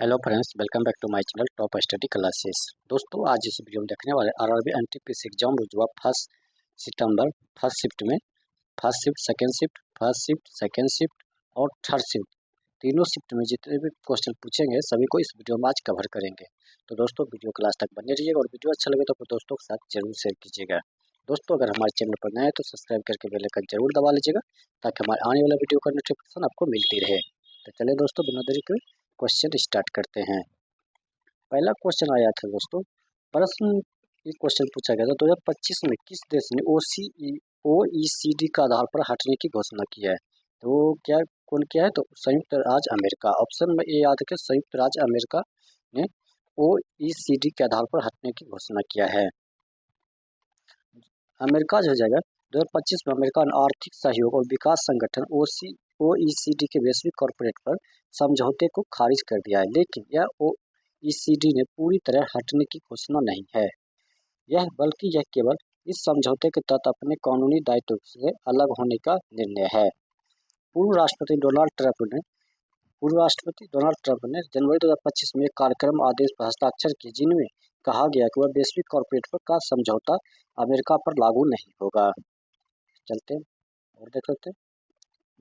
Hello friends, welcome back to my channel top study classes. दोस्तों, आज इस video में देखने वाले आरआरबी एनटीपीसी एग्जाम रुझुआ फर्स्ट सितंबर फर्स्ट शिफ्ट में फर्स्ट शिफ्ट, सेकेंड शिफ्ट और थर्ड शिफ्ट तीनों शिफ्ट में जितने भी क्वेश्चन पूछेंगे सभी को इस वीडियो में आज कवर करेंगे। तो दोस्तों, वीडियो को लास्ट तक बने रहिएगा और वीडियो अच्छा लगे तो अपने दोस्तों के साथ जरूर शेयर कीजिएगा। दोस्तों, अगर हमारे चैनल पर नए हैं तो सब्सक्राइब करके बेल आइकन जरूर दबा लीजिएगा ताकि हमारे आने वाला वीडियो का नोटिफिकेशन आपको मिलती रहे। तो चलिए दोस्तों, बिना देरी के क्वेश्चन स्टार्ट करते हैं। पहला क्वेश्चन आया था दोस्तों, प्रश्न ये क्वेश्चन पूछा गया था 2025 में किस देश ने ओईसीडी का आधार पर हटने की घोषणा की है। तो क्या कौन किया है, तो संयुक्त राज्य अमेरिका। ऑप्शन में ये याद रखें, संयुक्त राज्य अमेरिका ने ओईसीडी के आधार पर हटने की घोषणा किया है। अमेरिका जो हो जाएगा 2025 में अमेरिका ने आर्थिक सहयोग और विकास संगठन ओईसीडी के वैश्विक कॉर्पोरेट पर समझौते को खारिज कर दिया है, लेकिन यह ओईसीडी ने पूरी तरह हटने की घोषणा नहीं है। बल्कि यह केवल इस समझौते के तहत अपने कानूनी दायित्व से अलग होने का निर्णय है। पूर्व राष्ट्रपति डोनाल्ड ट्रंप ने जनवरी 2025 में एक कार्यक्रम आदेश पर हस्ताक्षर किए, जिनमें कहा गया कि वह वैश्विक कॉर्पोरेट पर का समझौता अमेरिका पर लागू नहीं होगा। चलते हैं और देख लेते हैं।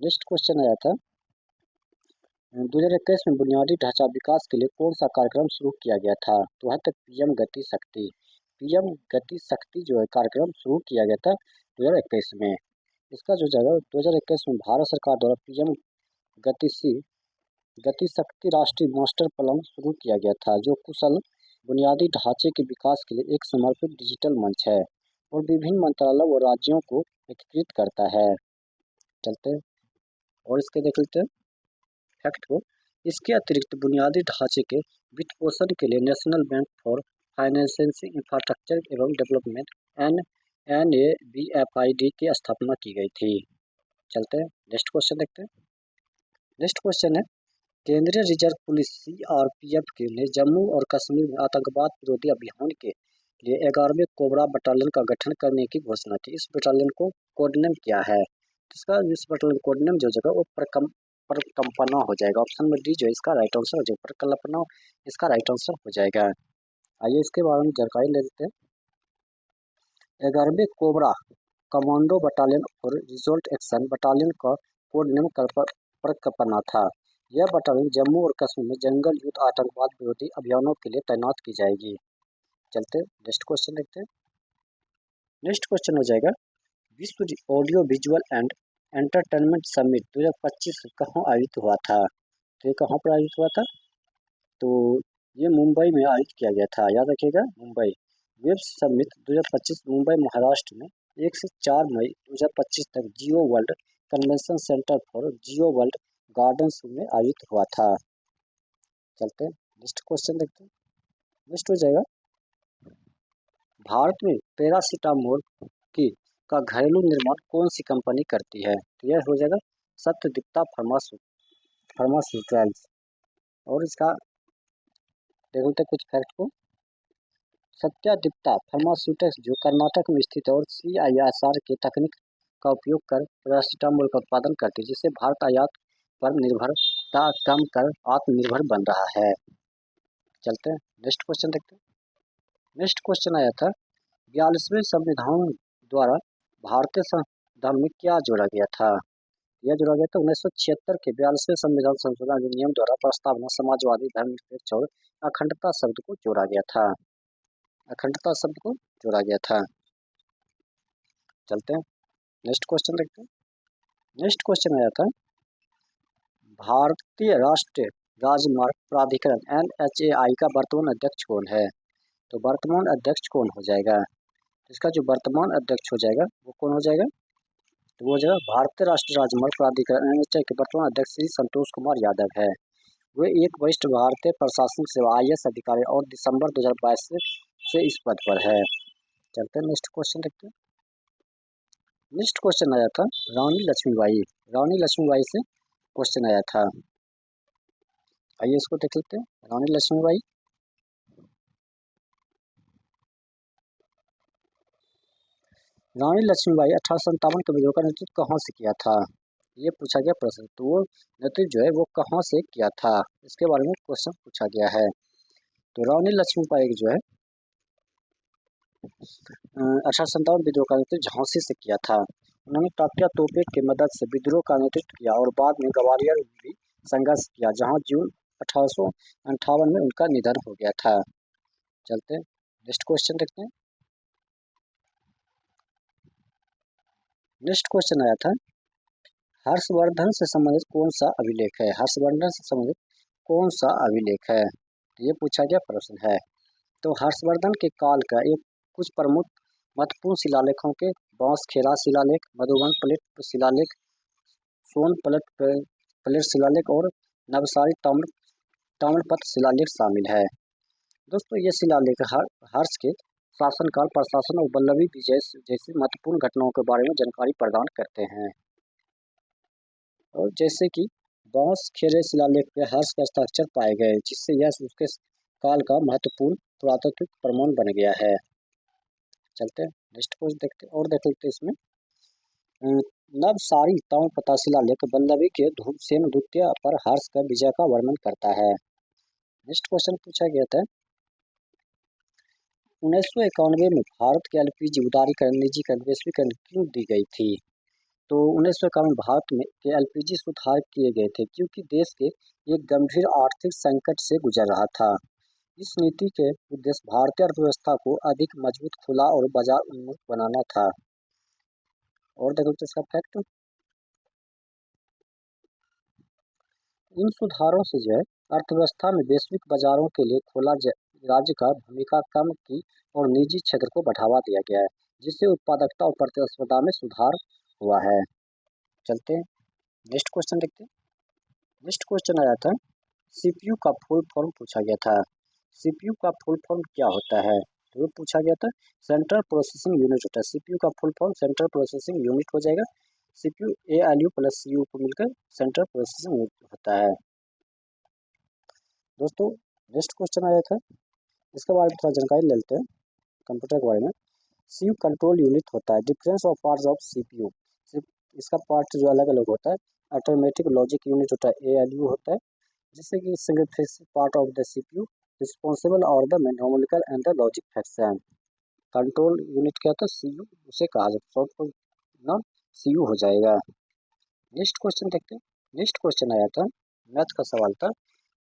नेक्स्ट क्वेश्चन आया था 2021 में बुनियादी ढांचा विकास के लिए कौन सा कार्यक्रम शुरू किया गया था। तो है तो पीएम गति शक्ति। पीएम गति शक्ति जो है कार्यक्रम शुरू किया गया था 2021 में। इसका जो जगह 2021 में भारत सरकार द्वारा पीएम गति शक्ति राष्ट्रीय मास्टर प्लान शुरू किया गया था, जो कुशल बुनियादी ढांचे के विकास के लिए एक समर्पित डिजिटल मंच है और विभिन्न मंत्रालयों और राज्यों को एकीकृत करता है। चलते हैं और इसके देख लेते हैं फैक्ट को। इसके अतिरिक्त बुनियादी ढांचे के वित्त पोषण के लिए national bank for financing infrastructure एवं डेवलपमेंट NABFID की स्थापना की गई थी। चलते हैं नेक्स्ट क्वेश्चन देखते हैं। नेक्स्ट क्वेश्चन है, केंद्रीय रिजर्व पुलिस CRPF ने जम्मू और कश्मीर में आतंकवाद विरोधी अभियान के लिए 11वें कोबरा बटालियन का गठन करने की घोषणा की। इस बटालियन को कोडनेम क्या है। इस बटालियन कोडनेम जो जगह वो परिकल्पना हो जाएगा। ऑप्शन में डी जो इसका राइट आंसर हो जाएगा, परिकल्पना इसका राइट आंसर हो जाएगा। आइए इसके बारे में जानकारी ले लेते हैं। 11वें कोबरा कमांडो बटालियन और रिजोल्ट एक्शन बटालियन का कोड नेम परिकल्पना था। यह बटालियन जम्मू और कश्मीर में जंगल युद्ध आतंकवाद विरोधी अभियानों के लिए तैनात की जाएगी। चलते नेक्स्ट क्वेश्चन देखते हैं। नेक्स्ट क्वेश्चन हो जाएगा, विश्व audio visual and entertainment summit 2025 कहाँ आयोजित हुआ था। तो ये कहाँ पर आयोजित हुआ था, तो ये मुंबई में आयोजित किया गया था। याद रखिएगा, मुंबई। वेब समिट 2025 मुंबई महाराष्ट्र में 1 से 4 मई 2025 तक Jio world convention centre for Jio world gardens में आयोजित हुआ था। चलते हैं नेक्स्ट क्वेश्चन देखते हैं। नेक्स्ट हो जाएगा, भारत में पैरासीटामोल का घरेलू निर्माण कौन सी कंपनी करती है। तो यह हो जाएगा सत्यदीप्ता फार्मास्यूटिकल्स। और इसका देखते कुछ फैक्ट को। सत्यदीप्ता फार्मास्यूटिकल्स जो कर्नाटक में स्थित है और CISR के तकनीक का उपयोग कर पैरासीटामोल का उत्पादन करती है, जिससे भारत आयात पर निर्भरता कम कर आत्मनिर्भर बन रहा है। चलते हैं नेक्स्ट क्वेश्चन देखते हैं। नेक्स्ट क्वेश्चन आया था, 42वें संविधान द्वारा भारतीय संविधान में क्या जोड़ा गया था। यह जोड़ा गया था 1976 के 42वें संविधान संशोधन अधिनियम द्वारा प्रस्तावना समाजवादी, धर्मनिरपेक्ष और अखंडता शब्द को जोड़ा गया था। अखंडता शब्द को जोड़ा गया था। चलते हैं नेक्स्ट क्वेश्चन देखते हैं। नेक्स्ट क्वेश्चन आया था, भारतीय राष्ट्रीय राजमार्ग प्राधिकरण NHAI का वर्तमान अध्यक्ष कौन है। तो वर्तमान अध्यक्ष कौन हो जाएगा, इसका जो वर्तमान अध्यक्ष हो जाएगा वो कौन हो जाएगा, तो वो हो जाएगा भारतीय राष्ट्रीय राजमार्ग प्राधिकरण NHAI के वर्तमान अध्यक्ष श्री संतोष कुमार यादव है। वे एक वरिष्ठ भारतीय प्रशासनिक सेवा IAS अधिकारी और दिसंबर 2022 से इस पद पर है। चलते हैं नेक्स्ट क्वेश्चन देखते हैं। नेक्स्ट क्वेश्चन आया था, रानी लक्ष्मीबाई से क्वेश्चन आया था। आइए इसको देख लेते हैं। रानी लक्ष्मीबाई रानी लक्ष्मीबाई 1857 के विद्रोह का नेतृत्व कहाँ से किया था। ये पूछा गया प्रश्न। तो वो नेतृत्व जो है वो कहाँ से किया था, इसके बारे में क्वेश्चन पूछा गया है। तो रानी लक्ष्मीबाई जो है 1857 विद्रोह का नेतृत्व झांसी से किया था। उन्होंने तात्या तोपे की मदद से विद्रोह का नेतृत्व किया और बाद में ग्वालियर में भी संघर्ष किया, जहां जून 1858 में उनका निधन हो गया था। चलते हैं नेक्स्ट क्वेश्चन देखते हैं। नेक्स्ट क्वेश्चन आया था, हर्षवर्धन से संबंधित कौन सा अभिलेख है? हर्षवर्धन से संबंधित कौन सा अभिलेख है? तो ये पूछा गया प्रश्न है। तो हर्षवर्धन के काल का एक कुछ प्रमुख महत्वपूर्ण शिलालेखों के बांसखेड़ा शिलालेख, मधुबन प्लेट शिलालेख, सोन प्लेट शिलालेख और नवसारी ताम्रपत्र शिलालेख शामिल है। दोस्तों ये शिलालेख हर्ष के शासनकाल, प्रशासन और वल्लभी विजय जैसी महत्वपूर्ण घटनाओं के बारे में जानकारी प्रदान करते हैं। और जैसे कि बांसखेड़े शिलालेख पे हर्ष का हस्ताक्षर पाए गए, जिससे यह उसके काल का महत्वपूर्ण पुरातात्विक प्रमाण बन गया है। चलते हैं नेक्स्ट क्वेश्चन देखते और देख लेते हैं इसमें। नवसारी ताम्रपत्र शिलालेख वल्लभी के धूपसेन द्वितीय पर हर्ष का विजय का वर्णन करता है। नेक्स्ट क्वेश्चन पूछा गया था, 1991 में भारत के एलपीजी उदारीकरण निजीकरण वैश्वीकरण क्यों दी गई थी? तो 1991 भारत में के एलपीजी सुधार किए गए थे क्योंकि देश के एक गंभीर आर्थिक संकट से गुजर रहा था। इस नीति के उद्देश्य भारतीय अर्थव्यवस्था को अधिक मजबूत, खुला और बाजार उन्मुख बनाना था। और देखो तो इसका फैक्ट, इन सुधारों से जो है अर्थव्यवस्था में वैश्विक बाजारों के लिए खुला राज्य का भूमिका कम की और निजी क्षेत्र को बढ़ावा दिया गया है, जिससे उत्पादकता और प्रतिस्पर्धा में सुधार हुआ है। चलते हैं नेक्स्ट क्वेश्चन देखते हैं। नेक्स्ट क्वेश्चन आया था, सीपीयू का फुल फॉर्म पूछा गया था। सीपीयू का फुल फॉर्म क्या होता है? तो ये पूछा गया था, सेंट्रल प्रोसेसिंग यूनिट होता है। सीपीयू का full form central processing unit हो जाएगा। सीपीयू एएलयू प्लस सीयू को मिलकर सेंट्रल प्रोसेसिंग यूनिट होता है। दोस्तों नेक्स्ट क्वेश्चन आया था, इसके बारे में थोड़ा जानकारी ले लेते हैं कंप्यूटर के बारे में। सीपीयू कंट्रोल यूनिट होता है। Difference of parts of CPU, इसका पार्ट जो अलग अलग होता है। ऑटोमेटिक लॉजिक यूनिट होता है, एएलयू होता है, जिससे कि single phase part of the CPU responsible और the numerical and the logic function. Control unit क्या होता है? सीयू उसे कहा जाता है, शॉर्ट फॉर्म नाम सीयू हो जाएगा। नेक्स्ट क्वेश्चन देखते हैं। नेक्स्ट क्वेश्चन आया था, मैथ का सवाल था,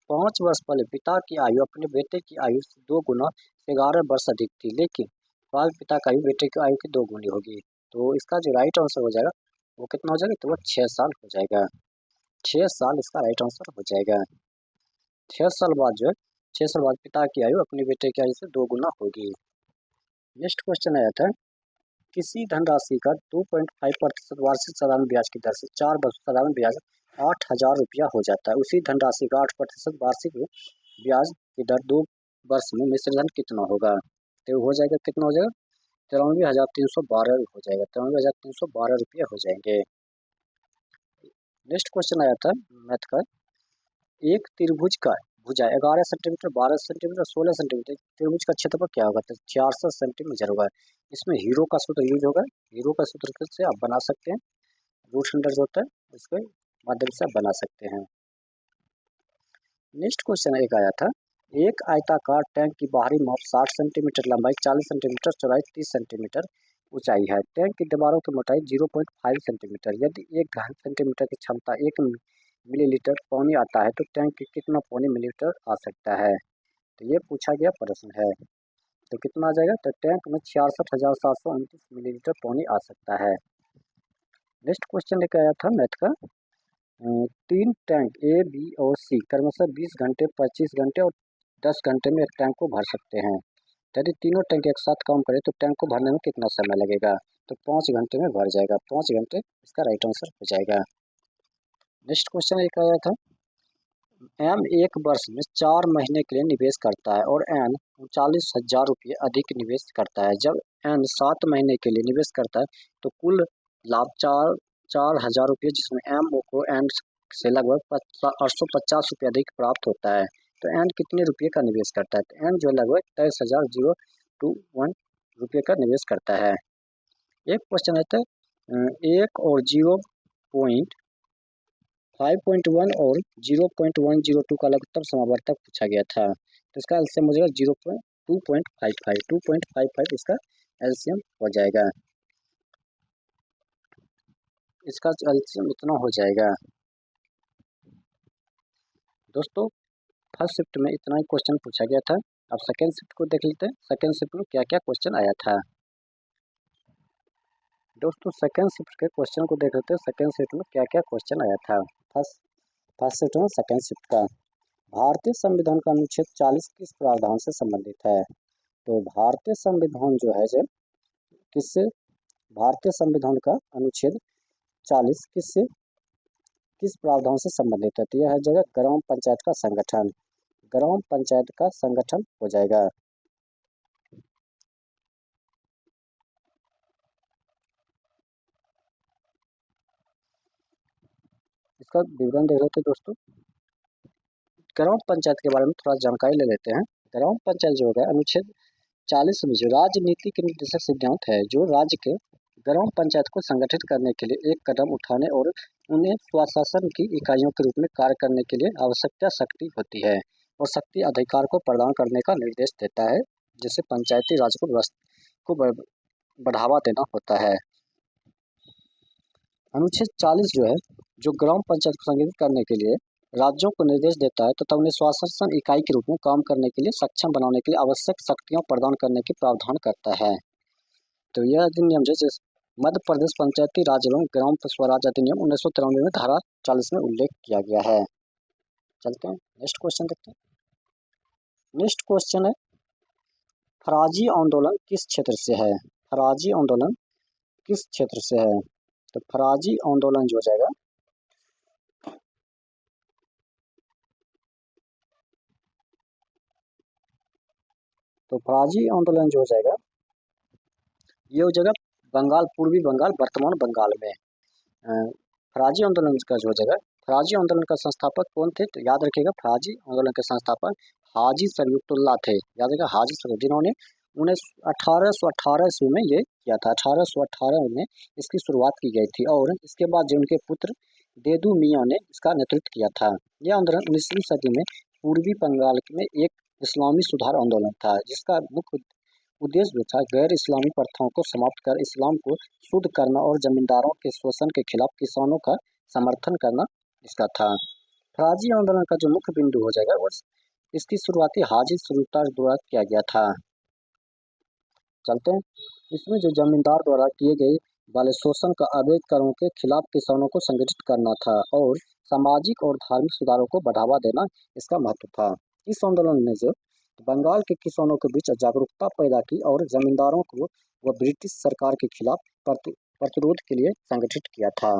5 वर्ष पहले पिता की आयु अपने बेटे की आयु से 2 गुना 11 वर्ष अधिक थी, लेकिन बाद पिता की आयु बेटे की आयु की 2 गुनी होगी। तो इसका जो राइट आंसर हो जाएगा वो कितना हो जाएगा? तो वो 6 साल हो जाएगा। 6 साल इसका राइट आंसर हो जाएगा। 6 साल बाद जो है 6 साल बाद पिता की आयु अपने बेटे की आयु से 2 गुना होगी। नेक्स्ट क्वेश्चन आया था, किसी धनराशि का 2.5% वार्षिक साधारण ब्याज की दर से 4 वर्ष साधारण ब्याज 8,000 रुपया हो जाता है। उसी धनराशि का 8% वार्षिक ब्याज की दर 2 वर्ष में मिश्रधन कितना होगा? तो हो जाएगा, कितना हो जाएगा? 93,312 हो जाएगा। 93,312 रुपया हो जाएंगे। नेक्स्ट क्वेश्चन आया था मैथ का, एक त्रिभुज का भुजा 11 सेंटीमीटर, 12 सेंटीमीटर, 16 सेंटीमीटर, त्रिभुज का क्षेत्रफल क्या होगा? तो 400 सेंटीमीटर होगा। इसमें हीरो का सूत्र यूज होगा। हीरो का सूत्र से आप बना सकते हैं, रूट अंडर जो होता है उसके माध्यम से आप बना सकते हैं। नेक्स्ट क्वेश्चन एक आया था, एक आयताकार टैंक की बाहरी माप 60 सेंटीमीटर, लंबाई 40 सेंटीमीटर, चौड़ाई 30 सेंटीमीटर ऊंचाई है। टैंक की दीवारों की मोटाई 0.5 सेंटीमीटर। यदि 1 घन सेंटीमीटर की क्षमता 1 मिलीलीटर पानी आता है तो टैंक की कितना पानी मिलीलीटर आ सकता है? तो ये पूछा गया प्रश्न है। तो कितना आ जाएगा? तो टैंक में 66,729 मिलीलीटर पानी आ सकता है। नेक्स्ट क्वेश्चन लेकर आया था मैथ का, 3 टैंक ए, बी और सी क्रमशः 20 घंटे, 25 घंटे और 10 घंटे में एक टैंक को भर सकते हैं। यदि तीनों टैंक एक साथ काम करें तो टैंक को भरने में कितना समय लगेगा? तो 5 घंटे में भर जाएगा। 5 घंटे इसका राइट आंसर हो जाएगा। नेक्स्ट क्वेश्चन एक आया था, एम एक वर्ष में 4 महीने के लिए निवेश करता है और एन 39,000 रुपये अधिक निवेश करता है। जब एन 7 महीने के लिए निवेश करता है तो कुल लाभ 4,000 रुपये, जिसमें एम को एन से लगभग 850 रुपये अधिक प्राप्त होता है। तो एन कितने रुपये का निवेश करता है? तो एन जो लगभग 23,021 रुपये का निवेश करता है। एक क्वेश्चन है तो 1 और 0.0 5.1 और 0.102 का लघुत्तम समावर्तक पूछा गया था, तो इसका एलसीएम हो जाएगा 2.55 इसका एलसीएम हो जाएगा। इसका एलसीएम इतना हो जाएगा। दोस्तों फर्स्ट शिफ्ट में इतना ही क्वेश्चन पूछा गया था। अब सेकेंड शिफ्ट को देख लेते हैं, सेकेंड शिफ्ट में क्या क्या क्वेश्चन आया था। दोस्तों सेकेंड शिफ्ट के क्वेश्चन को देख लेते हैं, सेकेंड शिफ्ट में क्या क्या क्वेश्चन आया था। फर्स्ट शिफ्ट में सेकेंड शिफ्ट का भारतीय संविधान का अनुच्छेद 40 किस प्रावधान से संबंधित है। तो भारतीय संविधान जो है जब किससे, भारतीय संविधान का अनुच्छेद 40 किस प्रावधान से संबंधित है। तो यह है जगह ग्राम पंचायत का संगठन, ग्राम पंचायत का संगठन हो जाएगा। इसका विवरण देख लेते हैं दोस्तों। ग्राम पंचायत के बारे में थोड़ा जानकारी ले लेते हैं। ग्राम पंचायत जो है अनुच्छेद 40 में जो राजनीति के निर्देशक सिद्धांत है, जो राज्य के ग्राम पंचायत को संगठित करने के लिए एक कदम उठाने और उन्हें स्वशासन की इकाइयों के रूप में कार्य करने के लिए आवश्यकता शक्ति होती है और शक्ति अधिकार को प्रदान करने का निर्देश देता है, जिसे पंचायती राज को बढ़ावा देना होता है। अनुच्छेद 40 जो है जो ग्राम पंचायत को संगठित करने के लिए राज्यों को निर्देश देता है तथा उन्हें स्वशासन इकाई के रूप में काम करने के लिए सक्षम बनाने के लिए आवश्यक शक्तियां प्रदान करने के प्रावधान करता है। तो यह अधिनियम जैसे मध्य प्रदेश पंचायती राज एवं ग्राम स्वराज अधिनियम 1993 में धारा 40 में उल्लेख किया गया है। चलते हैं नेक्स्ट क्वेश्चन देखते हैं। नेक्स्ट क्वेश्चन है फराजी आंदोलन किस क्षेत्र से है। फराजी आंदोलन किस क्षेत्र से है। तो फराजी आंदोलन जो हो जाएगा फराजी आंदोलन जो हो जाएगा ये हो जाएगा बंगाल, पूर्वी बंगाल, वर्तमान बंगाल में। फराजी आंदोलन का जो हो जाएगा, फराजी आंदोलन का संस्थापक कौन थे। तो याद रखिएगा फराजी आंदोलन के संस्थापक हाजी शरीयतुल्लाह थे। याद रखिएगा हाजी शरीयत, जिन्होंने 1818 ईस्वी में ये किया था। 1818 में इसकी शुरुआत की गई थी और इसके बाद जो उनके पुत्र देदू मियाँ ने इसका नेतृत्व किया था। यह आंदोलन 19वीं सदी में पूर्वी बंगाल में एक इस्लामी सुधार आंदोलन था, जिसका मुख्य उद्देश्य भी था गैर इस्लामी प्रथाओं को समाप्त कर इस्लाम को शुद्ध करना और जमींदारों के शोषण के खिलाफ किसानों का समर्थन करना इसका था। फराजी आंदोलन का जो मुख्य बिंदु हो जाएगा वो इसकी शुरुआती हाजी शरीयतुल्लाह द्वारा किया गया था। चलते हैं, इसमें जो जमींदार द्वारा किए गए वाले शोषण का अवैध करों के खिलाफ किसानों को संगठित करना था और सामाजिक और धार्मिक सुधारों को बढ़ावा देना इसका महत्व था। इस आंदोलन में जो बंगाल के किसानों के बीच जागरूकता पैदा की और जमींदारों को वह ब्रिटिश सरकार के खिलाफ प्रतिरोध के लिए संगठित किया था।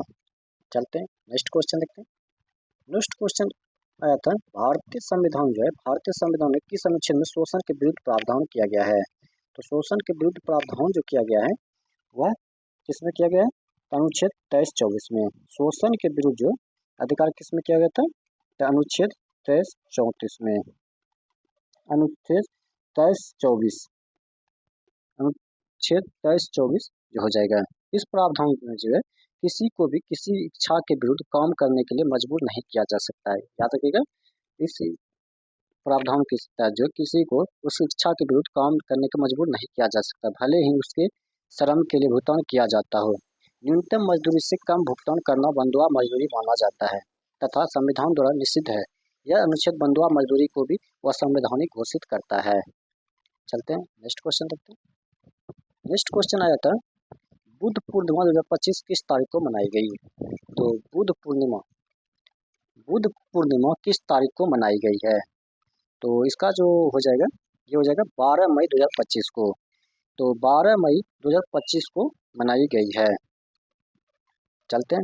चलते हैं नेक्स्ट क्वेश्चन देखते हैं। नेक्स्ट क्वेश्चन आया था भारतीय संविधान जो है, भारतीय संविधान में किस अनुच्छेद में शोषण के विरुद्ध प्रावधान किया गया है। तो शोषण के विरुद्ध प्रावधान जो किया गया है वह किसमें किया गया है। अनुच्छेद 23-24 में शोषण के विरुद्ध जो अधिकार किसमें किया गया था। तो अनुच्छेद 23-34 में, अनुच्छेद 23-24, अनुच्छेद 23-24 जो हो जाएगा। इस प्रावधान में जो है किसी को भी किसी इच्छा के विरुद्ध काम करने के लिए मजबूर नहीं किया जा सकता है। याद रखिएगा इस प्रावधान के तहत जो किसी को उस इच्छा के विरुद्ध काम करने के मजबूर नहीं किया जा सकता, भले ही उसके श्रम के लिए भुगतान किया जाता हो। न्यूनतम मजदूरी से कम भुगतान करना बंधुआ मजदूरी माना जाता है तथा संविधान द्वारा निषिद्ध है। यह अनुच्छेद बंधुआ मजदूरी को भी असंवैधानिक घोषित करता है। चलते हैं नेक्स्ट क्वेश्चन देखते हैं। नेक्स्ट क्वेश्चन आया था बुद्ध पूर्णिमा 2025 किस तारीख को मनाई गई। तो बुद्ध पूर्णिमा किस तारीख को मनाई गई है। तो इसका जो हो जाएगा ये हो जाएगा 12 मई 2025 को। तो 12 मई 2025 को मनाई गई है। चलते हैं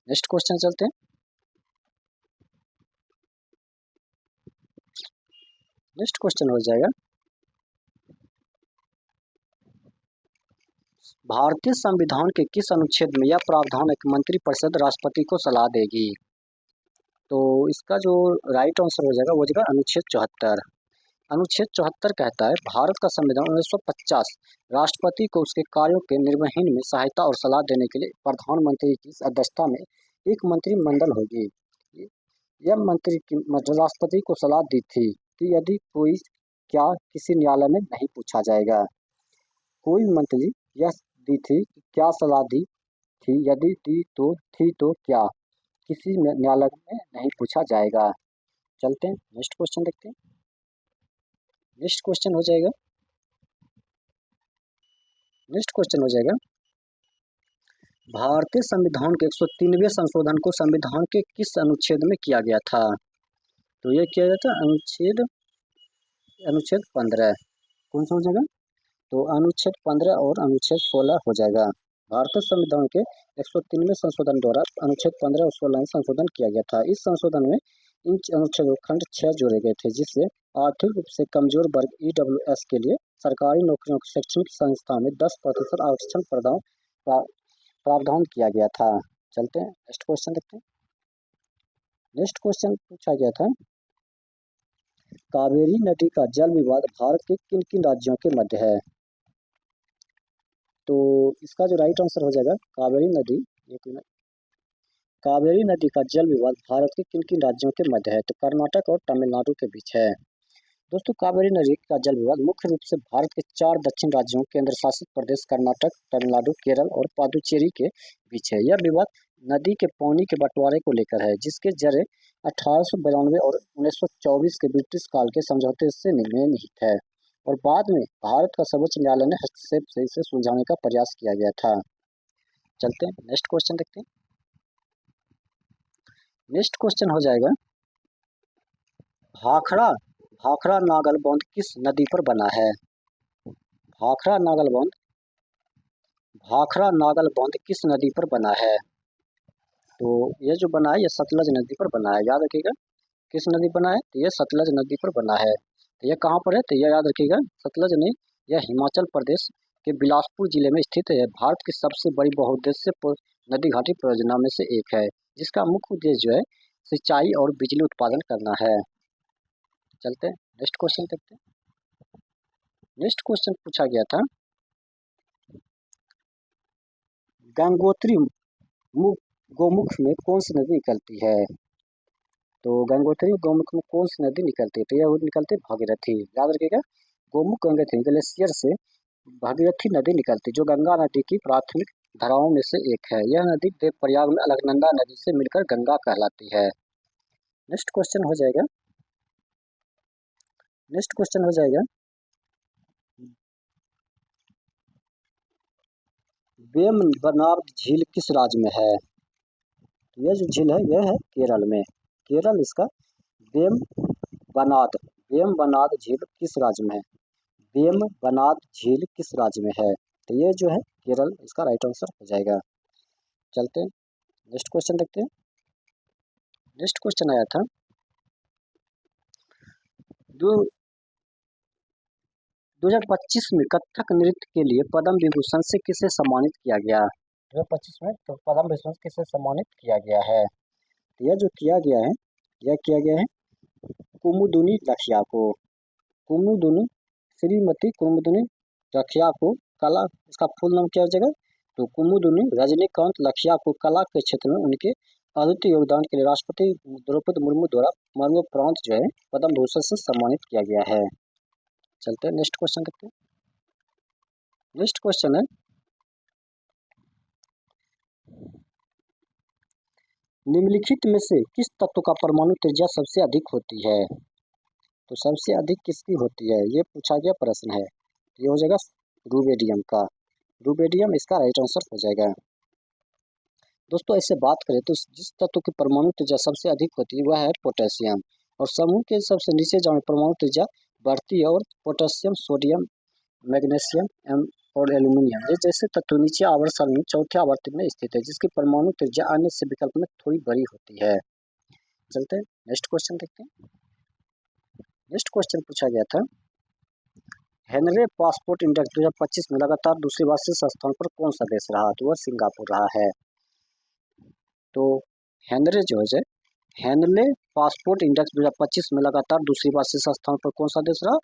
नेक्स्ट क्वेश्चन चलते हैं। नेक्स्ट क्वेश्चन हो जाएगा भारतीय संविधान के किस अनुच्छेद में यह प्रावधान एक मंत्रिपरिषद राष्ट्रपति को सलाह देगी। तो इसका जो राइट आंसर हो जाएगा वो जाएगा अनुच्छेद 74। अनुच्छेद 74 कहता है भारत का संविधान 1950 राष्ट्रपति को उसके कार्यों के निर्वहन में सहायता और सलाह देने के लिए प्रधानमंत्री की अध्यक्षता में एक मंत्रिमंडल होगी। यह मंत्री की राष्ट्रपति को सलाह दी थी कि यदि कोई क्या किसी न्यायालय में नहीं पूछा जाएगा। कोई मंत्री यह दी थी कि क्या सलाह दी थी, यदि दी तो थी तो क्या किसी न्यायालय में नहीं पूछा जाएगा। चलते हैं नेक्स्ट क्वेश्चन देखते हैं। नेक्स्ट क्वेश्चन हो जाएगा भारतीय संविधान के 103वें संशोधन को संविधान के किस अनुच्छेद में किया गया था? तो ये किया गया था अनुच्छेद 15। कौन सा हो जाएगा? तो अनुच्छेद 15 और अनुच्छेद 16 हो जाएगा। भारतीय संविधान के 103वें संशोधन द्वारा अनुच्छेद 15 और 16 में संशोधन किया गया था। इस संशोधन में इन अनुच्छेदों खंड 6 जोड़े गए थे, जिससे आर्थिक रूप से कमजोर वर्ग EWS के लिए सरकारी नौकरियों की शैक्षणिक संस्था में 10% आरक्षण प्रावधान किया गया था। चलते हैं नेक्स्ट क्वेश्चन देखते हैं। नेक्स्ट क्वेश्चन पूछा गया था, कावेरी नदी का जल विवाद भारत के किन किन राज्यों के मध्य है? तो इसका जो राइट आंसर हो जाएगा कावेरी नदी का जल विवाद भारत के किन किन राज्यों के मध्य है? तो कर्नाटक और तमिलनाडु के बीच है। दोस्तों, कावेरी नदी का जल विवाद मुख्य रूप से भारत के 4 दक्षिण राज्यों, केंद्र शासित प्रदेश कर्नाटक, तमिलनाडु, केरल और पुदुचेरी के बीच है। यह विवाद नदी के पानी के बंटवारे को लेकर है, जिसके जड़ 1892 और 1924 के ब्रिटिश काल के समझौते से निहित है और बाद में भारत का सर्वोच्च न्यायालय ने हस्तक्षेप से इसे सुलझाने का प्रयास किया गया था। चलते हैं नेक्स्ट क्वेश्चन देखते हैं। नेक्स्ट क्वेश्चन हो जाएगा, भाखड़ा नागल बांध किस नदी पर बना है? भाखड़ा नागल बांध किस नदी पर बना है? तो ये जो बना है ये सतलज नदी पर बना है, याद रखिएगा। किस नदी बना है? तो ये सतलज नदी पर बना है। तो ये कहाँ पर है? तो ये याद रखिएगा, सतलज नहीं, यह हिमाचल प्रदेश के बिलासपुर जिले में स्थित है। भारत की सबसे बड़ी बहुउद्देश्यीय नदी घाटी परियोजना में से एक है, जिसका मुख्य उद्देश्य जो है सिंचाई और बिजली उत्पादन करना है। चलते हैं नेक्स्ट क्वेश्चन देखते हैं। नेक्स्ट क्वेश्चन पूछा गया था, गंगोत्री गोमुख में कौन सी नदी निकलती है? तो गंगोत्री गोमुख में कौन सी नदी निकलती है? तो यह निकलती है भागीरथी, याद रखिएगा। गोमुख गंगोत्री ग्लेशियर से भागीरथी नदी निकलती, जो गंगा नदी की प्राथमिक धाराओं में से एक है। यह नदी देवप्रयाग में अलकनंदा नदी से मिलकर गंगा कहलाती है। नेक्स्ट क्वेश्चन हो जाएगा वेम्बनाड झील किस राज्य में है? तो यह जो झील है यह है केरल में। केरल इसका वेम्बनाड झील किस राज्य में है? वेम्बनाड झील किस राज्य में है? तो ये जो है केरल, इसका राइट आंसर हो जाएगा। चलते हैं नेक्स्ट क्वेश्चन देखते हैं। नेक्स्ट क्वेश्चन आया था, 2025 में कथक नृत्य के लिए पद्म विभूषण से किसे सम्मानित किया गया? 2025 में तो पद्म विभूषण किसे सम्मानित किया गया है? तो यह जो किया गया है कुमुदुनी लखिया को। श्रीमती कुमुदुनी लखिया को कला, इसका फुल नाम क्या हो जाएगा? तो कुमुदुनी रजनीकांत लखिया को कला के क्षेत्र में उनके अद्वितीय योगदान के लिए राष्ट्रपति द्रौपदी मुर्मू द्वारा मरणोपरांत जो है पद्म भूषण से सम्मानित किया गया है। चलते हैं नेक्स्ट क्वेश्चन देखते हैं। नेक्स्ट क्वेश्चन है, निम्नलिखित में से किस तत्व का परमाणु त्रिज्या सबसे अधिक होती है? तो सबसे अधिक किसकी होती है, ये पूछा गया प्रश्न है। ये हो जाएगा रुबेडियम का। रुबेडियम इसका राइट आंसर हो जाएगा। दोस्तों, ऐसे बात करें तो जिस तत्व की परमाणु त्रिज्या सबसे अधिक होती है वह है पोटेशियम, और समूह के सबसे नीचे जाने परमाणु त्रिज्या बढ़ती है, और पोटेशियम, सोडियम, मैग्नीशियम और एल्यूमिनियम ये जैसे तत्व नीचे आवर्त सारणी में चौथे आवर्त में स्थित है, जिसकी परमाणु त्रिज्या अन्य से विकल्प में थोड़ी बड़ी होती है। चलते हैं नेक्स्ट क्वेश्चन देखते हैं। नेक्स्ट क्वेश्चन पूछा गया था, हेनरी पासपोर्ट इंडेक्स 2025 में लगातार दूसरी बार शीर्ष स्थान पर कौन सा देश रहा? तो वह सिंगापुर रहा है। तो हेनले पासपोर्ट इंडेक्स 2025 में लगातार दूसरी बार शीर्ष स्थान पर कौन सा देश रहा?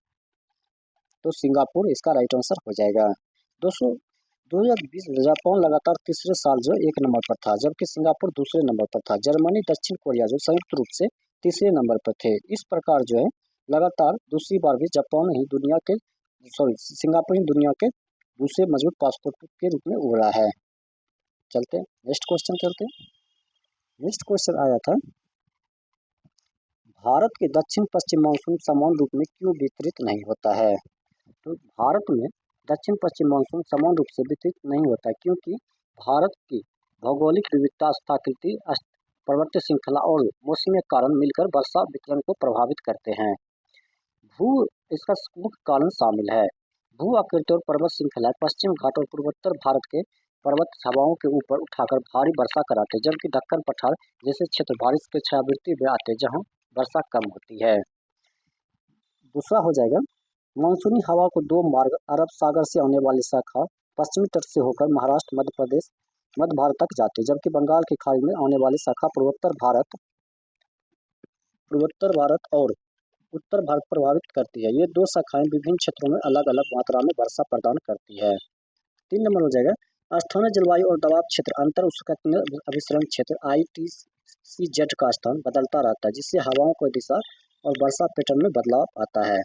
तो सिंगापुर इसका राइट आंसर हो जाएगा। दोस्तों, 2020 में जापान लगातार तीसरे साल जो 1 नंबर पर था, जबकि सिंगापुर दूसरे नंबर पर था। जर्मनी, दक्षिण कोरिया जो संयुक्त रूप से तीसरे नंबर पर थे। इस प्रकार जो है लगातार दूसरी बार भी जापान ही दुनिया के सिंगापुर ही दुनिया के दूसरे मजबूत पासपोर्ट के रूप में उभरा है। चलते नेक्स्ट क्वेश्चन करते हैं। नेक्स्ट क्वेश्चन आया था, भारत के दक्षिण पश्चिम मानसून समान रूप में क्यों वितरित नहीं होता है? तो भारत में दक्षिण पश्चिम मानसून समान रूप से वितरित नहीं होता है क्योंकि भारत की भौगोलिक विविधता, स्थाकृति, पर्वतीय श्रृंखला और मौसम के कारण मिलकर वर्षा वितरण को प्रभावित करते हैं। इसका मुख्य कारण शामिल है भू आकृति और पर्वत श्रृंखला पश्चिम घाट और पूर्वोत्तर भारत के पर्वत हवाओं के ऊपर उठाकर भारी वर्षा कराते हैं, जबकि दक्कन पठार जैसे क्षेत्र बारिश के छायावृत्ति में आते हैं जहाँ वर्षा कम होती है। दूसरा हो जाएगा, मानसूनी हवा को दो मार्ग अरब सागर से आने वाली शाखा पश्चिमी तट से होकर महाराष्ट्र, मध्य प्रदेश, मध्य भारत तक जाती है, जबकि बंगाल की खाड़ी में आने वाली शाखा पूर्वोत्तर भारत और उत्तर भारत प्रभावित करती है। ये दो शाखाएं विभिन्न क्षेत्रों में अलग अलग मात्रा में वर्षा प्रदान करती है। 3 नंबर हो जाएगा, स्थानीय जलवायु और दबाव क्षेत्र अंतर उष्णकटिबंधीय अभिसरण क्षेत्र ITCZ का स्थान बदलता रहता है, जिससे हवाओं की दिशा और वर्षा पैटर्न में बदलाव आता है।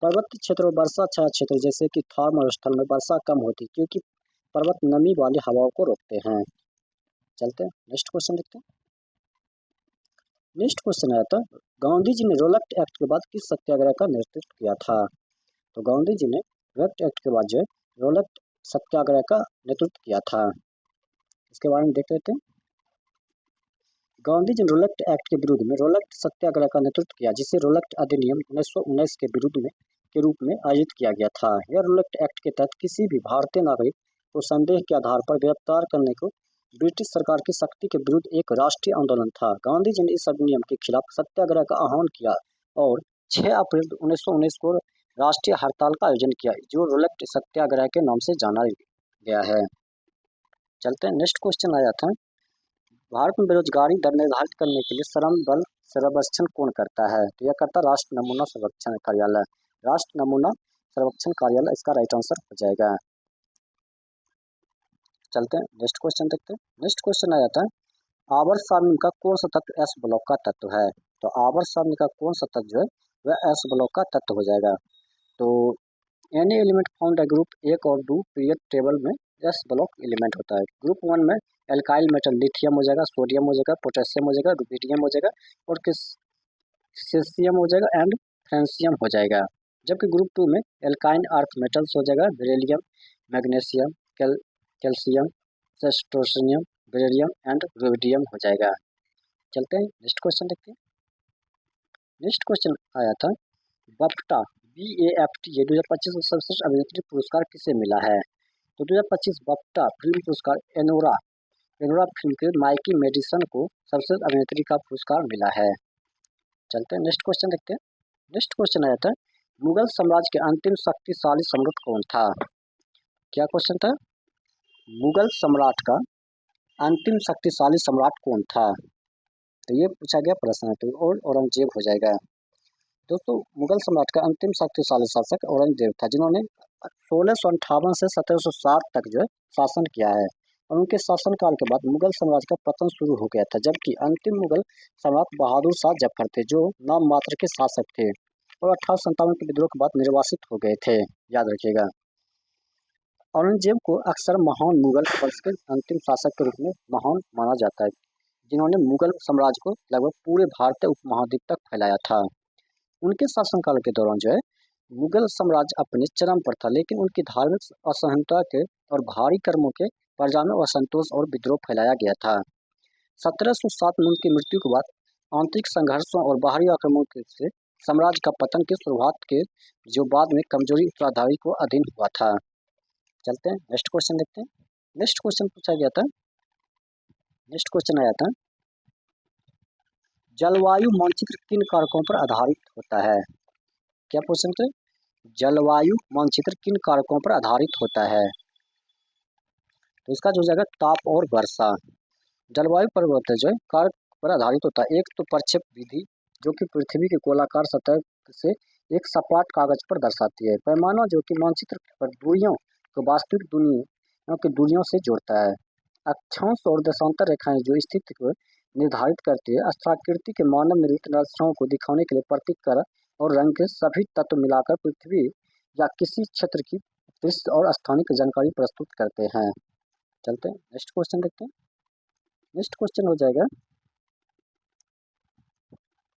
पर्वतीय क्षेत्र और वर्षा छाया क्षेत्र जैसे कि थार मरुस्थल में वर्षा कम होती है क्योंकि पर्वत नमी वाली हवाओं को रोकते हैं। चलते हैं नेक्स्ट क्वेश्चन देखते हैं। नेक्स्ट क्वेश्चन आया था, गांधी जी ने रोलक एक्ट के बाद किस सत्याग्रह का नेतृत्व किया था? तो गांधी जी ने रोलक एक्ट के बाद जो है रोलक सत्याग्रह का नेतृत्व किया था। इसके बारे में देख लेते हैं। गांधी जी ने रोलक एक्ट के विरुद्ध में रोलक सत्याग्रह का नेतृत्व किया, जिसे रोलक अधिनियम 1919 के विरुद्ध में के रूप में आयोजित किया गया था। यह रोलक एक्ट के तहत किसी भी भारतीय नागरिक को संदेह के आधार पर गिरफ्तार करने को ब्रिटिश सरकार की सख्ती के विरुद्ध एक राष्ट्रीय आंदोलन था। गांधी जी ने इस अधिनियम के खिलाफ सत्याग्रह का आह्वान किया और 6 अप्रैल 1919 को राष्ट्रीय हड़ताल का आयोजन किया, जो रोलक सत्याग्रह के नाम से जाना गया है। चलते हैं नेक्स्ट क्वेश्चन आया था, भारत में बेरोजगारी दर निर्धारित करने के लिए श्रम बल सर्वेक्षण कौन करता है? तो यह करता राष्ट्र नमूना सर्वेक्षण कार्यालय। राष्ट्र नमूना सर्वेक्षण कार्यालय इसका राइट आंसर हो जाएगा। चलते हैं नेक्स्ट क्वेश्चन देखते हैं। नेक्स्ट क्वेश्चन आया था, आवर्त सारणी का कौन सा तत्व एस ब्लॉक का तत्व है? तो आवर्त सारणी का कौन सा तत्व जो है वह एस ब्लॉक का तत्व हो जाएगा। तो एनी एलिमेंट फाउंड ग्रुप 1 और 2 पीरियड टेबल में एस ब्लॉक एलिमेंट होता है। ग्रुप 1 में एल्काइल मेटल लिथियम हो जाएगा, सोडियम हो जाएगा, पोटेशियम हो जाएगा, रुबिडियम हो जाएगा और सीसियम हो जाएगा एंड फ्रांसियम हो जाएगा। जबकि ग्रुप 2 में एल्काइन अर्थ मेटल्स हो जाएगा, बेरिलियम, मैग्नीशियम, कैल्शियम, सेस्टोनियम, बेरिलियम एंड रुबिडियम हो जाएगा। चलते हैं नेक्स्ट क्वेश्चन देखते हैं। नेक्स्ट क्वेश्चन आया था, BAFTA ये 2025 में सर्वश्रेष्ठ अभिनेत्री पुरस्कार किसे मिला है? तो 2025 BAFTA फिल्म पुरस्कार एनोरा फिल्म के माइकी मेडिसन को सर्वश्रेष्ठ अभिनेत्री का पुरस्कार मिला है। चलते हैं नेक्स्ट क्वेश्चन देखते हैं। नेक्स्ट क्वेश्चन आया था, मुगल साम्राज्य के अंतिम शक्तिशाली सम्राट कौन था? क्या क्वेश्चन था? मुगल सम्राट का अंतिम शक्तिशाली सम्राट कौन था? तो ये पूछा गया प्रश्न है, तो औरंगजेब हो जाएगा। दोस्तों, मुगल सम्राट का अंतिम शक्तिशाली शासक औरंगजेब था, जिन्होंने 1658 से 1760 तक जो है शासन किया है और उनके शासनकाल के बाद मुगल साम्राज्य का पतन शुरू हो गया था। जबकि अंतिम मुगल सम्राट बहादुर शाह जफर थे, जो नाम मात्र के शासक थे और 1857 के विद्रोह के बाद निर्वासित हो गए थे, याद रखिएगा। औरंगजेब को अक्सर महान मुगल वंश के अंतिम शासक के रूप में महान माना जाता है, जिन्होंने मुगल साम्राज्य को लगभग पूरे भारतीय उपमहाद्वीप तक फैलाया था। उनके शासनकाल के दौरान जो है मुगल साम्राज्य अपने चरम पर था, लेकिन उनकी धार्मिक असहिष्णुता के और भारी कर्मों के परिणाम में असंतोष और विद्रोह फैलाया गया था। 1707 में उनकी मृत्यु के बाद आंतरिक संघर्षों और बाहरी आक्रमणों से साम्राज्य का पतन की शुरुआत के जो बाद में कमजोरी उत्तराधारी को अधीन हुआ था। चलते हैं नेक्स्ट क्वेश्चन देखते हैं। नेक्स्ट क्वेश्चन पूछा गया था, नेक्स्ट क्वेश्चन आया था, जलवायु मानचित्र किन कारकों पर आधारित होता है? क्या क्वेश्चन थे? जलवायु मानचित्र किन कारकों पर आधारित होता है? तो इसका जो जाएगा ताप और वर्षा। जलवायु परिवर्तन जो है कारक पर आधारित होता है। एक तो प्रक्षेप विधि, जो कि पृथ्वी की गोलाकार सतह से एक सपाट कागज पर दर्शाती है। पैमाना, जो कि मानचित्र पर दूरियों को वास्तविक दूरियों की दूरियों से जोड़ता है। अक्षांश और देशांतर रेखाएं, जो स्थिति को निर्धारित करती है। स्थलाकृति के मानव निर्मित संरचनाओं को दिखाने के लिए प्रतीक, कलर और रंग के सभी तत्व मिलाकर पृथ्वी या किसी क्षेत्र की दृश्य और स्थानिक जानकारी प्रस्तुत करते हैं। चलते हैं नेक्स्ट क्वेश्चन देखते हैं। नेक्स्ट क्वेश्चन हो जाएगा,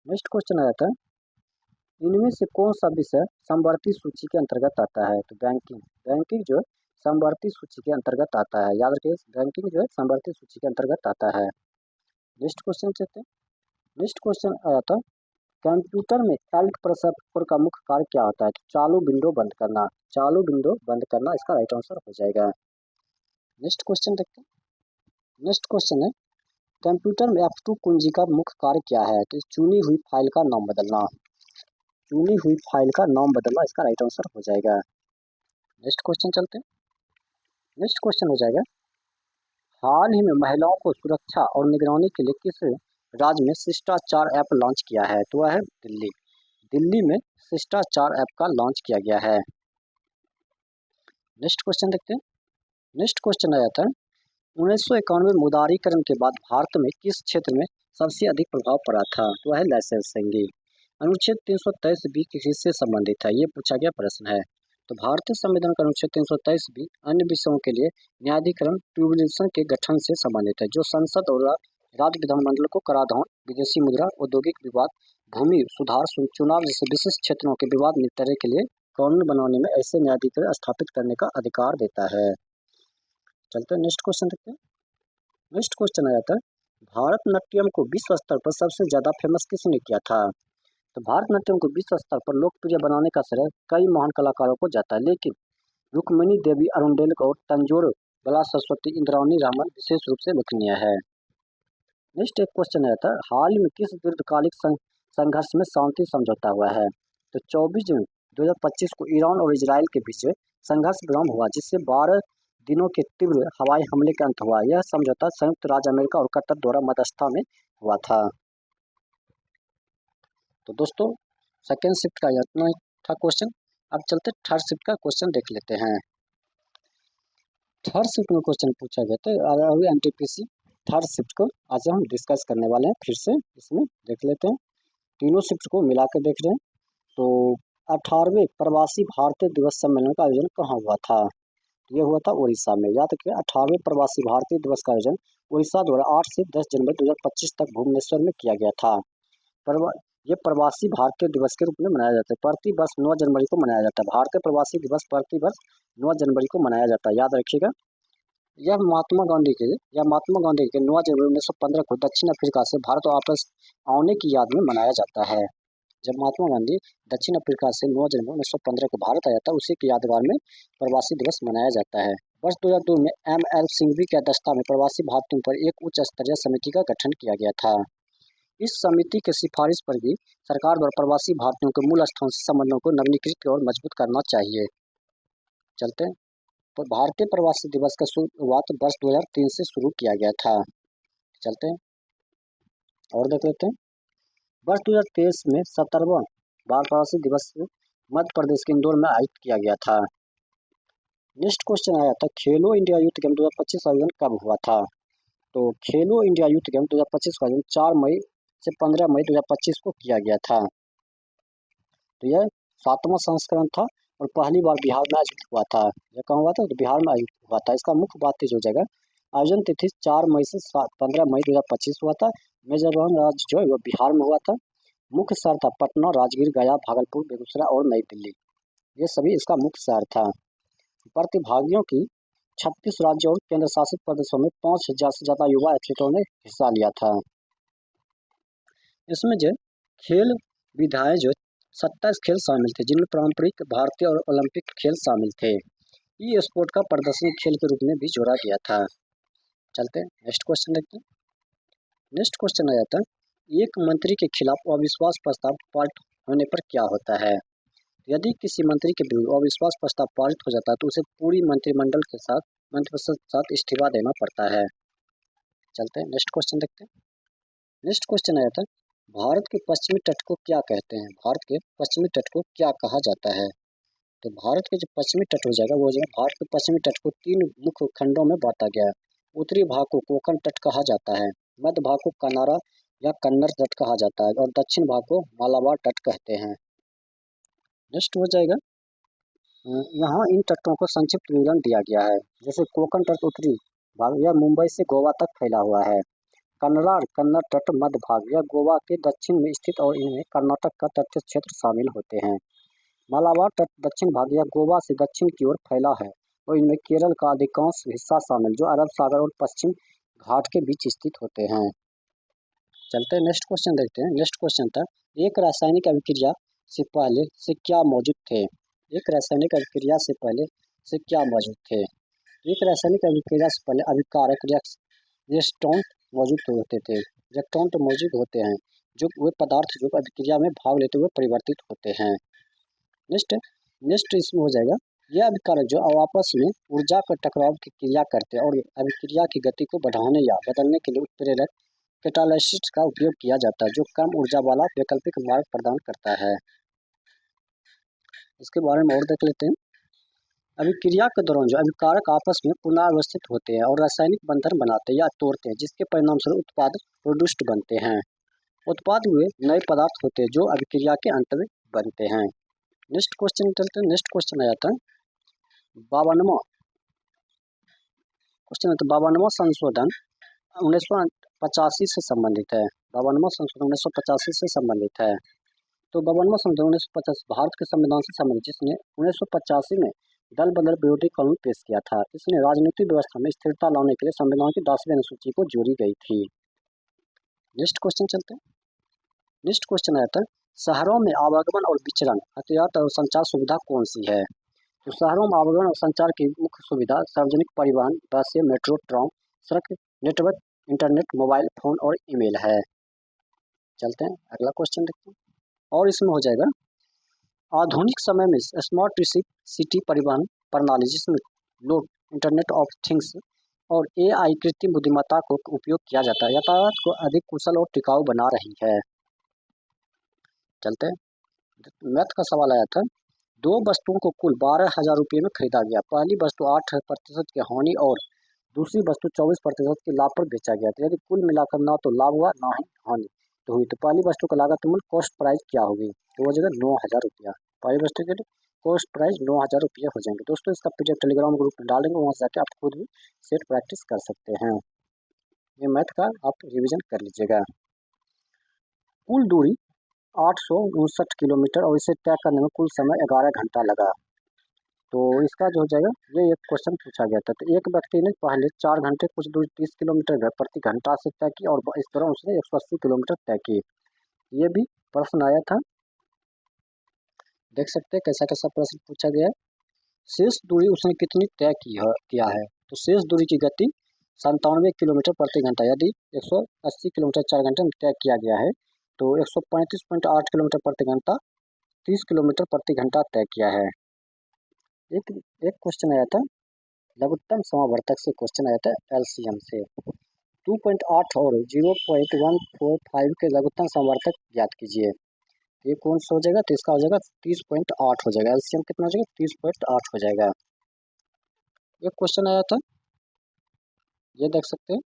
नेक्स्ट क्वेश्चन आ जाता है, इनमें से कौन सा विषय समवर्ती सूची के अंतर्गत आता है? तो बैंकिंग, बैंकिंग जो है समवर्ती सूची के अंतर्गत आता है। याद रखिए, बैंकिंग जो है समवर्ती सूची के अंतर्गत आता है। नेक्स्ट क्वेश्चन चलते हैं। नेक्स्ट क्वेश्चन आया था, कंप्यूटर में एल्ट प्रोसेसर का मुख्य कार्य क्या होता है? तो चालू विंडो बंद करना, चालू विंडो बंद करना इसका राइट आंसर हो जाएगा। नेक्स्ट क्वेश्चन देखते हैं। नेक्स्ट क्वेश्चन है, कंप्यूटर में F2 कुंजी का मुख्य कार्य क्या है? तो चुनी हुई फाइल का नाम बदलना, चुनी हुई फाइल का नाम बदलना इसका राइट आंसर हो जाएगा। नेक्स्ट क्वेश्चन चलते हैं। नेक्स्ट क्वेश्चन हो जाएगा, हाल ही में महिलाओं को सुरक्षा और निगरानी के लिए किस राज्य में शिष्टाचार ऐप लॉन्च किया है? तो वह है दिल्ली, दिल्ली में शिष्टाचार ऐप का लॉन्च किया गया है। नेक्स्ट क्वेश्चन देखते हैं। नेक्स्ट क्वेश्चन आया था, 1991 में उदारीकरण के बाद भारत में किस क्षेत्र में सबसे अधिक प्रभाव पड़ा था? तो है लाइसेंसिंग। अनुच्छेद 323 बी किसी से संबंधित है, ये पूछा गया प्रश्न है। तो भारतीय संविधान का अनुच्छेद 323 बी अन्य विषयों के लिए न्यायाधिकरण ट्रिब्यूनल के गठन से संबंधित है, जो संसद और राज्य विधानमंडल को कराधान, विदेशी मुद्रा, औद्योगिक विवाद, भूमि सुधार, चुनाव जैसे विशिष्ट क्षेत्रों के विवाद निपटारे के लिए कानून बनाने में ऐसे न्यायाधिकरण स्थापित करने का अधिकार देता है। चलते हैं नेक्स्ट क्वेश्चन देखते हैं। नेक्स्ट क्वेश्चन आया था, भारतनाट्यम को विश्व स्तर पर सबसे ज्यादा फेमस किसने किया था? तो भारतनाट्यम को विश्व स्तर पर लोकप्रिय बनाने का श्रेय कई महान कलाकारों को जाता है, लेकिन रुक्मिणी देवी अरुंडेल और तंजोर बला सरस्वती इंद्रावती रामन विशेष रूप से उल्लेखनीय है। नेक्स्ट एक क्वेश्चन आया था, हाल में किस दीर्घकालिक संघर्ष में शांति समझौता हुआ है? तो 24 जून 2025 को ईरान और इजराइल के बीच संघर्ष विराम हुआ, जिससे 12 दिनों के तीव्र हवाई हमले का अंत हुआ। यह समझौता संयुक्त राज्य अमेरिका और कतर द्वारा मध्यस्थता में हुआ था। तो दोस्तों सेकेंड शिफ्ट का इतना ही था क्वेश्चन। अब चलते थर्ड शिफ्ट का क्वेश्चन देख लेते हैं। थर्ड शिफ्ट में क्वेश्चन पूछा गया था, एनटीपीसी थर्ड शिफ्ट को आज हम डिस्कस करने वाले हैं। फिर से इसमें देख लेते हैं, तीनों शिफ्ट को मिलाकर देख रहे हैं। तो 18वें प्रवासी भारतीय दिवस सम्मेलन का आयोजन कहाँ हुआ था? ये हुआ था उड़ीसा में। याद रखिए, 18वें प्रवासी भारतीय दिवस का आयोजन उड़ीसा द्वारा 8 से 10 जनवरी 2025 तक भुवनेश्वर में किया गया था। ये प्रवासी भारतीय दिवस के रूप में मनाया जाता है। प्रति वर्ष 9 जनवरी को मनाया जाता है। भारतीय प्रवासी दिवस प्रति वर्ष 9 जनवरी को मनाया जाता है, याद रखिएगा। यह महात्मा गांधी के 9 जनवरी 1915 को दक्षिण अफ्रीका से भारत वापस आने की याद में मनाया जाता है। जब महात्मा गांधी दक्षिण अफ्रीका से 9 जनवरी 1915 को भारत आया था, उसी की यादगार में प्रवासी दिवस मनाया जाता है। वर्ष 2002 में ML सिंघवी की अध्यक्षता में प्रवासी भारतीयों पर एक उच्च स्तरीय समिति का गठन किया गया था। इस समिति के सिफारिश पर भी सरकार द्वारा प्रवासी भारतीयों के मूल स्थान से संबंधों को नवीनीकृत और मजबूत करना चाहिए। चलते हैं, तो भारतीय प्रवासी दिवस का शुरुआत वर्ष 2003 से शुरू किया गया था। चलते हैं और देख लेते हैं, वर्ष 2023 में 17वां बाल प्रवासी दिवस मध्य प्रदेश के इंदौर में आयोजित किया गया था। नेक्स्ट क्वेश्चन आया था, खेलो इंडिया यूथ गेम 2025 आयोजन कब हुआ था? तो खेलो इंडिया यूथ गेम 2025 का आयोजन 4 मई से 15 मई 2025 को किया गया था। तो यह 7वां संस्करण था और पहली बार बिहार में आयोजित हुआ था। यह कहाँ हुआ था? तो बिहार में आयोजित हुआ था। इसका मुख्य बात जो जगह आयोजन तिथि 4 मई से 15 मई 2025 हुआ था। मेजबान राज्य जो है वो बिहार में हुआ था। मुख्य शहर था पटना, राजगीर, गया, भागलपुर, बेगूसराय और नई दिल्ली। ये सभी इसका मुख्य शहर था। प्रतिभागियों की 36 राज्यों और केंद्र शासित प्रदेशों में 5000 से ज्यादा युवा एथलीटों ने हिस्सा लिया था। इसमें जो खेल विधाएं जो 27 खेल शामिल थे, जिनमें पारंपरिक भारतीय और ओलंपिक खेल शामिल थे। ई स्पोर्ट का प्रदर्शनी खेल के रूप में भी जोड़ा गया था। चलते हैं नेक्स्ट क्वेश्चन देखते हैं। नेक्स्ट क्वेश्चन आया था, एक मंत्री के खिलाफ अविश्वास प्रस्ताव पारित होने पर क्या होता है? यदि किसी मंत्री के विरुद्ध अविश्वास प्रस्ताव पारित हो जाता है तो उसे पूरी मंत्रिमंडल के साथ इस्तीफा देना पड़ता है। चलते हैं नेक्स्ट क्वेश्चन देखते हैं। नेक्स्ट क्वेश्चन आया था, भारत के पश्चिमी तट को क्या कहते हैं? भारत के पश्चिमी तट को क्या कहा जाता है? तो भारत के जो पश्चिमी तट हो जाएगा वो जो भारत के पश्चिमी तट को 3 मुख्य खंडों में बांटा गया है। उत्तरी भाग को कोंकण तट कहा जाता है, मध्य भाग को कनारा या कन्नड़ तट कहा जाता है और दक्षिण भाग को मालाबार तट कहते हैं। नेक्स्ट हो जाएगा, यहाँ इन तटों को संक्षिप्त विवरण दिया गया है। जैसे कोंकण तट उत्तरी भाग यह मुंबई से गोवा तक फैला हुआ है। कन्नड़ कन्नड़ तट मध्य भाग यह गोवा के दक्षिण में स्थित और इनमें कर्नाटक का तटीय क्षेत्र शामिल होते हैं। मालाबार तट दक्षिण भाग यह गोवा से दक्षिण की ओर फैला है और इनमें केरल का अधिकांश हिस्सा शामिल जो अरब सागर और पश्चिम घाट के बीच स्थित होते हैं। चलते हैं नेक्स्ट क्वेश्चन देखते हैं। नेक्स्ट क्वेश्चन था, एक रासायनिक अभिक्रिया से पहले से क्या मौजूद थे? एक रासायनिक अभिक्रिया से पहले से क्या मौजूद थे? एक रासायनिक अभिक्रिया से पहले अभिकारक रिएक्टेंट मौजूद होते थे। रिएक्टेंट मौजूद होते हैं जो वे पदार्थ जो अभिक्रिया में भाग लेते हुए परिवर्तित होते हैं। नेक्स्ट इसमें हो जाएगा, यह अभिकारक जो आपस में ऊर्जा का टकराव की क्रिया करते हैं और अभिक्रिया की गति को बढ़ाने या बदलने के लिए उत्प्रेरक कैटालिस्ट का उपयोग किया जाता है जो कम ऊर्जा वाला वैकल्पिक मार्ग प्रदान करता है। इसके बारे में और देख लेते हैं। अभिक्रिया के दौरान जो अभिकारक आपस में पुनरावस्थित होते हैं और रासायनिक बंधन बनाते हैं या तोड़ते हैं जिसके परिणामस्वरूप उत्पाद प्रोड्यूस्ड बनते हैं। उत्पाद हुए नए पदार्थ होते हैं जो अभिक्रिया के अंत में बनते हैं। नेक्स्ट क्वेश्चन चलते हैं। नेक्स्ट क्वेश्चन आ जाता है 52वां क्वेश्चन है, तो 52वां संशोधन 1985 से संबंधित है। 52वां संशोधन 1985 से संबंधित है। तो 52वां संशोधन 1985 भारत के संविधान से संबंधित जिसने 1985 में दल बदल विरोधी कानून पेश किया था। इसने राजनीतिक व्यवस्था में स्थिरता लाने के लिए संविधान की 10वीं अनुसूची को जोड़ी गई थी। नेक्स्ट क्वेश्चन चलते हैं। नेक्स्ट क्वेश्चन आता है, शहरों में आवागमन और विचरण यातायात और संचार सुविधा कौन सी है? तो शहरों में आवागमन और संचार की मुख्य सुविधा सार्वजनिक परिवहन, बसें, मेट्रो, ट्राम, सड़क नेटवर्क, इंटरनेट, मोबाइल फोन और ईमेल है। चलते हैं अगला क्वेश्चन देखते हैं। और इसमें हो जाएगा, आधुनिक समय में स्मार्ट सिटी परिवहन प्रणाली जिसमें लोग इंटरनेट ऑफ थिंग्स और AI कृत्रिम बुद्धिमत्ता को उपयोग किया जाता है यातायात को अधिक कुशल और टिकाऊ बना रही है। चलते हैं। मैथ का सवाल आया था, दो वस्तुओं को कुल 12,000 रुपये में खरीदा गया। पहली वस्तु 8% की हानि और दूसरी वस्तु 24% के लाभ पर बेचा गया था। यदि कुल मिलाकर ना तो लाभ हुआ ना ही हानि तो हुई, तो पहली वस्तु का लागत मूल्य कॉस्ट प्राइस क्या होगी? तो हो जाएगा 9,000 रुपया। पहली वस्तु के लिए कॉस्ट प्राइस 9,000 रुपये हो जाएंगे। दोस्तों इसका PDF टेलीग्राम ग्रुप में डालेंगे, वहाँ से जाकर आप खुद भी सेट प्रैक्टिस कर सकते हैं। ये मैथ का आप रिविजन कर लीजिएगा। कुल दूरी 859 किलोमीटर और इसे तय करने में कुल समय 11 घंटा लगा। तो इसका जो हो जाएगा, ये एक क्वेश्चन पूछा गया था। तो एक व्यक्ति ने पहले 4 घंटे कुछ दूरी 30 किलोमीटर प्रति घंटा से तय की और इस दौरान उसने 180 किलोमीटर तय की। ये भी प्रश्न आया था, देख सकते हैं कैसा कैसा प्रश्न पूछा गया है। शेष दूरी उसने कितनी तय किया है? तो शेष दूरी की गति 97 किलोमीटर प्रति घंटा। यदि 180 किलोमीटर 4 घंटे में तय किया गया है तो 135.8 किलोमीटर प्रति घंटा 30 किलोमीटर प्रति घंटा तय किया है। एक क्वेश्चन आया था लघुत्तम समावर्तक से, क्वेश्चन आया था LCM से। 2.8 और 0.145 के लघुत्तम समावर्तक ज्ञात कीजिए। ये कौन सा हो जाएगा? तो इसका हो जाएगा 30.8 हो जाएगा। LCM कितना हो जाएगा? 30.8 हो जाएगा। एक क्वेश्चन आया था, ये देख सकते हैं,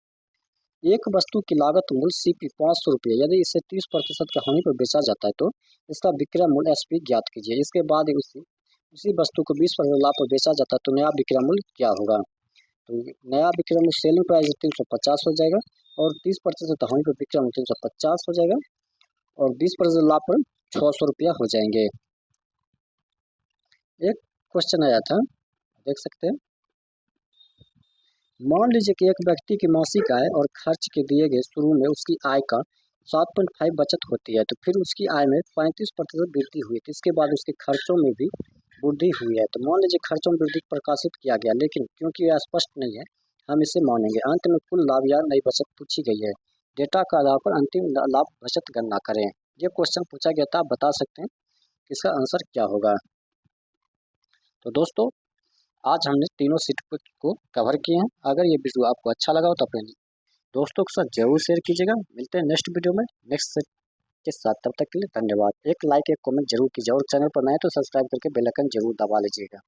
एक वस्तु की लागत मूल्य CP 500 रुपये, यदि इसे 30% की हानि पर बेचा जाता है तो इसका विक्रय मूल्य SP ज्ञात कीजिए। इसके बाद उसी वस्तु को 20% लाभ पर बेचा जाता है तो नया विक्रय मूल्य क्या होगा? तो नया विक्रय मूल्य सेलिंग प्राइस 350 हो जाएगा और 30% हानि पर विक्रय मूल्य 350 हो जाएगा और 20% लाभ पर 600 रुपया हो जाएंगे। एक क्वेश्चन आया था, देख सकते हैं, मान लीजिए कि एक व्यक्ति की मासिक आय और खर्च के दिए गए शुरू में उसकी आय का 7.5 बचत होती है, तो फिर उसकी आय में 35% वृद्धि हुई थी। इसके बाद उसके खर्चों में भी वृद्धि हुई है। तो मान लीजिए खर्चों में वृद्धि प्रकाशित किया गया, लेकिन क्योंकि यह स्पष्ट नहीं है हम इसे मानेंगे। अंत में कुल लाभ या नई बचत पूछी गई है। डेटा के आधार पर अंतिम लाभ बचत गणना करें। ये क्वेश्चन पूछा गया था, आप बता सकते हैं इसका आंसर क्या होगा। तो दोस्तों आज हमने तीनों सीट को कवर किए हैं। अगर ये वीडियो आपको अच्छा लगा हो तो अपने दोस्तों के साथ जरूर शेयर कीजिएगा। मिलते हैं नेक्स्ट वीडियो में नेक्स्ट सेट के साथ। तब तक के लिए धन्यवाद। एक लाइक एक कमेंट जरूर कीजिए और चैनल पर नए तो सब्सक्राइब करके बेल आइकन जरूर दबा लीजिएगा।